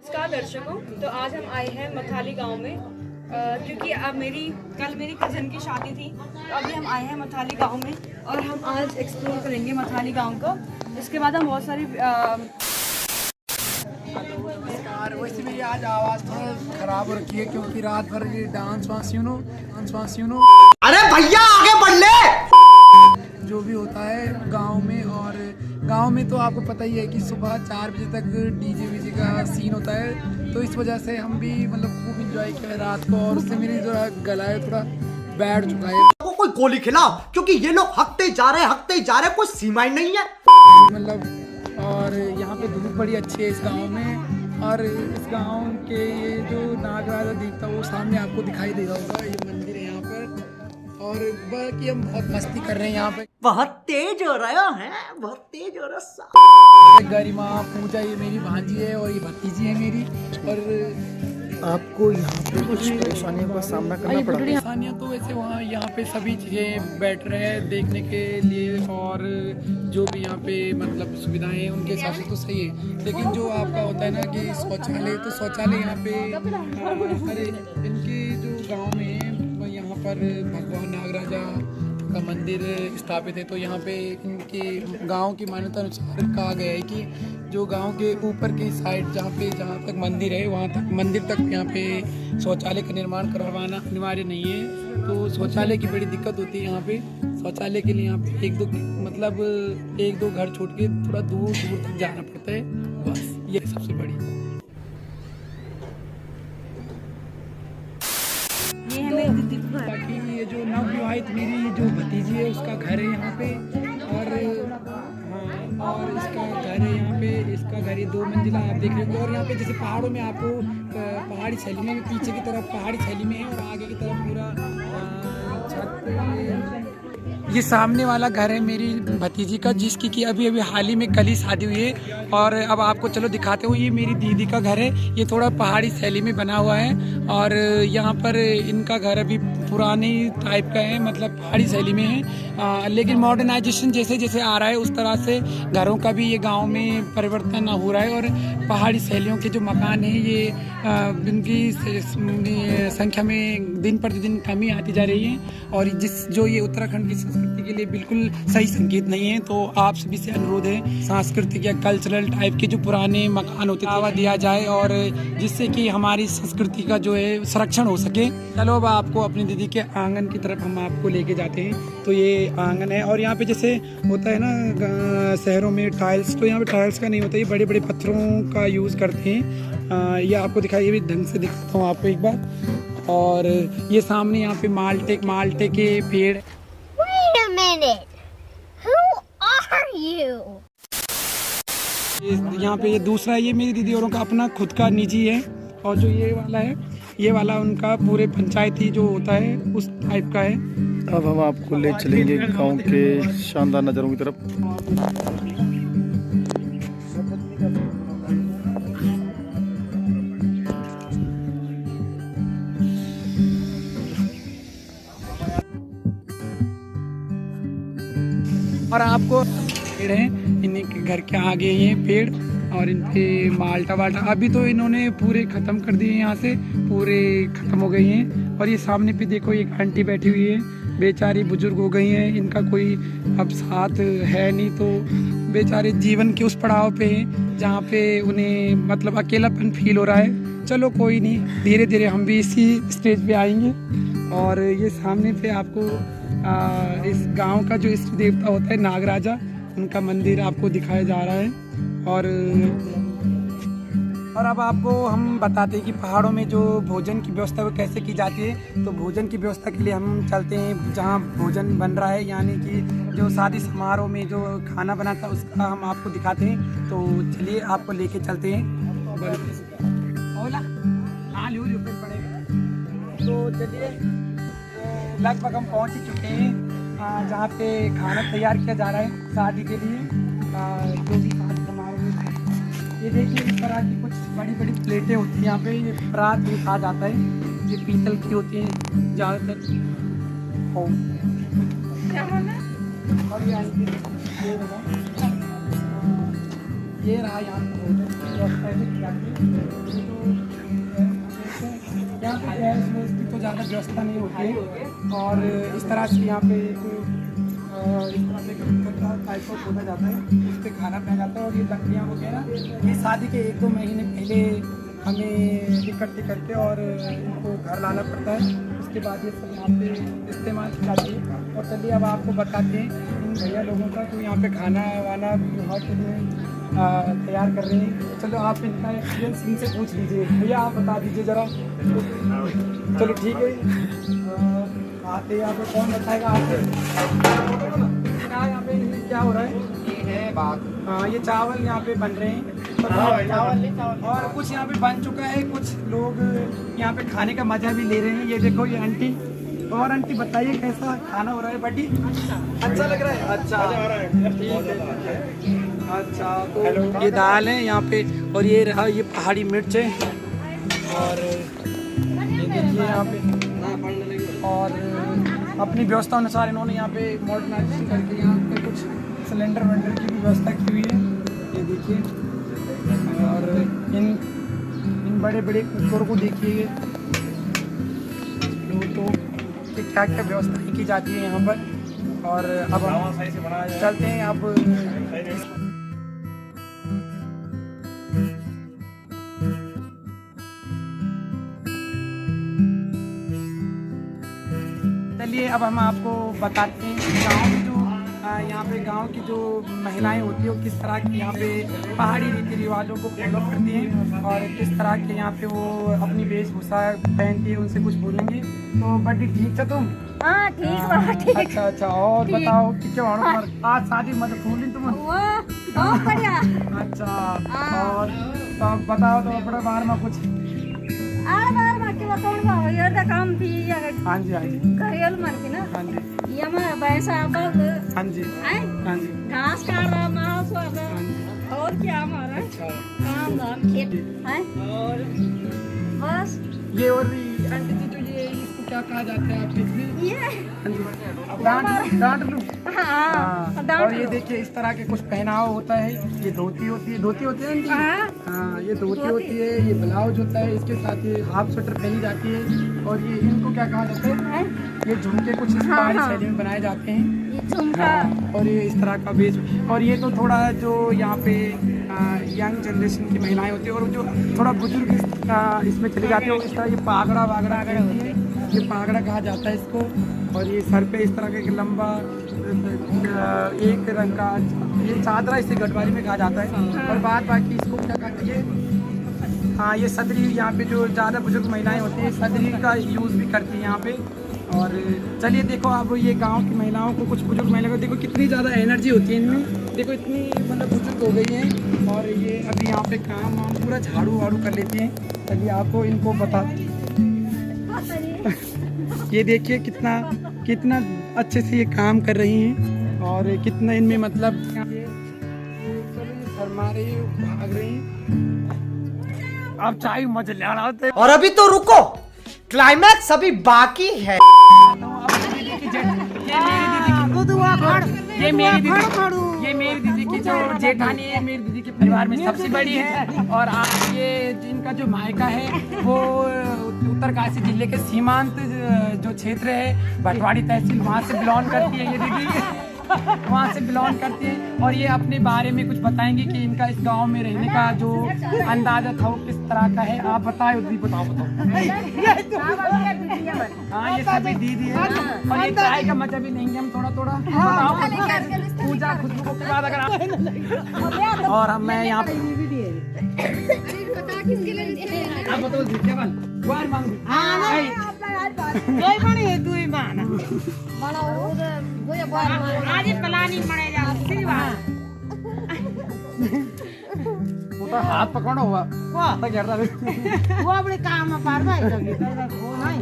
नमस्कार दर्शकों। तो आज हम आए हैं मथाली गांव में क्योंकि अब कल मेरी कज़न की शादी थी, तो अभी हम आए हैं मथाली गांव में और हम आज एक्सप्लोर करेंगे मथाली गांव को। इसके बाद हम बहुत सारी वैसे मेरी आज आवाज़ थोड़ा खराब हो रखी है क्योंकि रात भर ये डांस वांस यू नो अरे भैया आगे बढ़ ले। जो भी होता है गांव में। और गांव में तो आपको पता ही है कि सुबह 4 बजे तक डीजे वीजे का सीन होता है, तो इस वजह से हम भी मतलब खूब इंजॉय किया रात को। और उससे मेरी जो गला है थोड़ा बैठ चुका है। कोई गोली खिलाओ क्योंकि ये लोग हकते जा रहे, कोई सीमा ही नहीं है मतलब। और यहाँ पे धूप बड़ी अच्छी है इस गांव में। और इस गांव के ये जो नागराजा दिखता है वो सामने आपको दिखाई दे रहा होगा, ये मंदिर है यहाँ पर। और बाकी हम बहुत मस्ती कर रहे हैं यहाँ पे। बहुत तेज हो रहा है। गरिमा पूजा ये मेरी भांजी है और ये भतीजी है मेरी। और आपको यहाँ पे कुछ परेशानियों का सामना करना पड़ा? परेशानियाँ तो वैसे वहाँ यहाँ पे सभी चीज़ें बैठ रहे हैं देखने के लिए, और जो भी यहाँ पे मतलब सुविधाएं हैं उनके हिसाब से तो सही है। लेकिन जो आपका होता है ना कि शौचालय, तो शौचालय यहाँ पे अरे इनके जो गांव में यहाँ पर भगवान नागराजा का मंदिर स्थापित है, तो यहाँ पे इनके गांव की मान्यता अनुसार कहा गया है कि जो गांव के ऊपर की साइड जहाँ तक मंदिर है वहाँ तक मंदिर तक यहाँ पे शौचालय का निर्माण करवाना अनिवार्य नहीं है। तो शौचालय की बड़ी दिक्कत होती है यहाँ पे। शौचालय के लिए यहाँ पे एक दो घर छोड़ के थोड़ा दूर तक जाना पड़ता है, बस ये सबसे बड़ी। बाकी ये जो नवविवाहित मेरी जो भतीजी है उसका घर है यहाँ पे। और इसका घर है यहाँ पे, इसका घर ये 2 मंजिला आप देख रहे हो। और यहाँ पे जैसे पहाड़ों में आपको पहाड़ी शैली में, पीछे की तरफ पहाड़ी शैली में है और आगे की तरफ पूरा छत। ये सामने वाला घर है मेरी भतीजी का, जिसकी कि अभी हाल ही में कल ही शादी हुई है। और अब आपको चलो दिखाते हो, ये मेरी दीदी का घर है। ये थोड़ा पहाड़ी शैली में बना हुआ है और यहाँ पर इनका घर अभी पुरानी टाइप का है, मतलब पहाड़ी शैली में है। लेकिन मॉडर्नाइजेशन जैसे जैसे आ रहा है उस तरह से घरों का भी ये गांव में परिवर्तन हो रहा है। और पहाड़ी शैलियों के जो मकान हैं ये इनकी संख्या में दिन प्रतिदिन कमी आती जा रही है। और जो ये उत्तराखंड की संस्कृति के लिए बिल्कुल सही संकेत नहीं है। तो आप सभी से अनुरोध है, सांस्कृतिक या कल्चरल टाइप के जो पुराने मकान होते हैं दिया जाए, और जिससे कि हमारी संस्कृति का जो है संरक्षण हो सके। चलो अब आपको अपनी दीदी के आंगन की तरफ हम आपको लेके जाते हैं। तो ये आंगन है और यहाँ पे जैसे होता है ना शहरों में टाइल्स, तो यहाँ पे टाइल्स का नहीं होता, ये बड़े बड़े पत्थरों का यूज़ करते हैं। ये आपको दिखाई, ये भी ढंग से दिखाता हूँ आपको एक बार। और ये सामने यहाँ पे माल्टे के पेड़। Wait a minute. Who are you? यहाँ पे ये दूसरा, ये मेरी दीदी औरों का अपना खुद का निजी है। और जो ये वाला उनका पूरे पंचायती जो होता है उस टाइप का है। अब हम आपको ले चलेंगे गांव के शानदार नज़ारों की तरफ। और आपको पेड़ हैं इन्हीं के घर के आगे ये पेड़, और इन पे माल्टा वाल्टा अभी तो इन्होंने पूरे ख़त्म कर दिए, यहाँ से पूरे ख़त्म हो गई हैं। और ये सामने पे देखो एक आंटी बैठी हुई है, बेचारी बुजुर्ग हो गई हैं, इनका कोई अब साथ है नहीं, तो बेचारे जीवन के उस पड़ाव पे हैं जहाँ पे उन्हें मतलब अकेलापन फील हो रहा है। चलो कोई नहीं, धीरे धीरे हम भी इसी स्टेज पे आएंगे। और ये सामने पे आपको इस गांव का जो इष्ट देवता होता है नागराजा, उनका मंदिर आपको दिखाया जा रहा है। और अब आपको हम बताते हैं कि पहाड़ों में जो भोजन की व्यवस्था वो कैसे की जाती है। तो भोजन की व्यवस्था के लिए हम चलते हैं जहाँ भोजन बन रहा है, यानी कि जो शादी समारोह में जो खाना बना था उसका हम आपको दिखाते हैं। तो चलिए आपको लेके चलते हैं। तो चलिए लगभग हम पहुँच ही चुके हैं जहाँ पे खाना तैयार किया जा रहा है शादी के लिए, जो भी शादी समारोह में है। ये देखिए इस तरह की कुछ बड़ी बड़ी प्लेटें होती हैं यहाँ पे, ये परात भी कहा जाता है। ये पीतल की होती हैं ज़्यादातर। और ये रहा यहाँ पे। व्यवस्था है यहाँ पे गैस वैस की तो ज़्यादा व्यवस्था नहीं होती है। और इस तरह से यहाँ पे एक इस तरह से टाइप का खोदा जाता है, उस पर खाना बनाया जाता है। और ये लकड़ियाँ वगैरह ये शादी के 1-2 महीने पहले हमें इकट्ठे करके और इनको घर लाना पड़ता है। उसके बाद ये सब यहाँ पे इस्तेमाल की जाती है। और चलिए अब आपको बताते हैं इन भैया लोगों का तो यहाँ पे खाना वाना बहुत तैयार कर रहे हैं। चलो आप इनका एक्सपीरियंस इनसे पूछ लीजिए। भैया आप बता दीजिए ज़रा। चलो ठीक है, आते यहाँ पे कौन बताएगा आपसे क्या यहाँ पे क्या हो रहा है? ये है बात। हाँ, ये चावल यहाँ पे बन रहे हैं और कुछ यहाँ पे बन चुका है। कुछ लोग यहाँ पे खाने का मजा भी ले रहे हैं। ये देखो ये आंटी। और आंटी बताइए कैसा खाना हो रहा है? बटी अच्छा लग रहा है? अच्छा ठीक है। अच्छा तो ये दाल है यहाँ पे और ये रहा ये पहाड़ी मिर्च है और ये देखिए यहाँ पे। और अपनी व्यवस्था अनुसार इन्होंने यहाँ पे मॉडर्नाइजेशन करके यहाँ पे कुछ सिलेंडर वेंडर की भी व्यवस्था की हुई है। ये देखिए और इन बड़े बड़े कुकर को देखिए तो क्या क्या व्यवस्था की जाती है यहाँ पर। और अब हम चलते हैं अब चलिए अब हम आपको बताते हैं गाँव की जो यहाँ पे गांव की जो महिलाएं होती है वो किस तरह की यहाँ पे पहाड़ी रीति रिवाजों को फॉलो करती हैं और किस तरह के यहाँ पे वो अपनी वेशभूषा पहनती है। उनसे कुछ बोलेंगे। तो बड़ी ठीक है तुम? हाँ ठीक बा ठीक। अच्छा अच्छा और बताओ कि क्या आज शादी मत फूली तुम? बहुत बढ़िया। अच्छा और तो बताओ तो अपने बारे में कुछ। काम थी हाँ जी हाँ जी घरेलू मर्दी ना। हाँ जी ये मैं भैंसा हाँ जी हाँ जी घास काट रहा माल हाँ जी। और क्या हमारा अच्छा काम धाम खेत है और बस ये और आंटी जी जो ये इसको क्या कहा जाता है आपके इसमें? ये डांट लूं? हाँ और ये देखिए इस तरह के कुछ पहनावा होता है। ये धोती होती है आंटी? हाँ ये धोती होती है। ये ब्लाउज होता है, इसके साथ ये हाफ स्वेटर पहनी जाती है। और ये इनको क्या कहा जाता है? ये झुमके कुछ इस पहाड़ी शैली में बनाए जाते हैं। हाँ, और ये इस तरह का वेश। और ये तो थोड़ा जो यहाँ पे यंग जनरेशन की महिलाएं होती है और जो थोड़ा बुजुर्ग इसमें चले जाते हैं इस तरह ये पागड़ा वागड़ा करती है। ये पागड़ा कहा जाता है इसको। और ये सर पे इस तरह का एक लंबा एक रंग का ये चादरा इसे गढ़वाली में कहा जाता है। और बाकी इसको क्या कहते हैं? हाँ ये सदरी यहाँ पे जो ज़्यादा बुजुर्ग महिलाएं होती हैं सदरी का यूज़ भी करती हैं यहाँ पे। और चलिए देखो अब ये गांव की महिलाओं को कुछ बुजुर्ग महिलाओं को देखो कितनी ज़्यादा एनर्जी होती है इनमें। देखो इतनी मतलब बुजुर्ग हो गई हैं और ये अभी यहाँ पे काम वाम पूरा झाड़ू वाड़ू कर लेती हैं। चलिए आपको इनको बता ये देखिए कितना अच्छे से ये काम कर रही हैं और कितना इनमें मतलब शर्मा रही भाग रही हैं। अब चाय मजे ले रहा होते और अभी तो रुको, क्लाइमैक्स अभी बाकी है। ये मेरी दीदी की जो जेठानी है मेरी दीदी के परिवार में सबसे बड़ी है। और आज ये जिनका जो मायका है वो उत्तरकाशी जिले के सीमांत जो क्षेत्र है भटवाड़ी तहसील वहाँ से बिलोंग करती है। ये दीदी वहाँ से बिलोंग करती है और ये अपने बारे में कुछ बताएंगे कि इनका इस गांव में रहने का जो अंदाजा था वो किस तरह का है। आप बताओ दीदी बताओ। हाँ ये सभी दीदी है और ये चाय का मजा भी लेंगे हम थोड़ा बताओ पूजा खुशबू के बाद अगर आप और मैं यहाँ पे आप बताओ हाथ पकड़ो हुआ वो अपने काम में पार भाई वो नहीं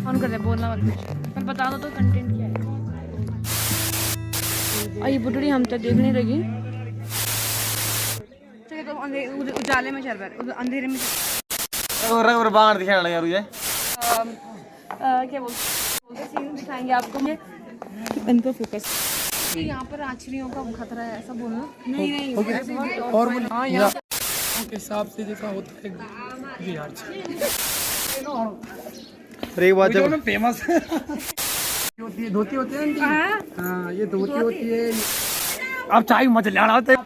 ऑन कर दे बोलना मत पर बता दो तो कंटेंट क्या है। और ये बुढ़ड़ी हम तो देखने लगी चलिए तो उजाले में चल रहा है अंधेरे में और बाहर दिखाना यार ये क्या बोलते सीन दिखाएंगे आपको। ये इन पर फोकस यहाँ पर आछड़ियों का खतरा है ऐसा बोलना नहीं और हाँ यहाँ गाँव के हिसाब से जैसा होता है बिहार अरे एक बात जब फेमस होती है, धोती होती है इनकी। हाँ ये धोती होती है। अब चाय मत लेना होता है।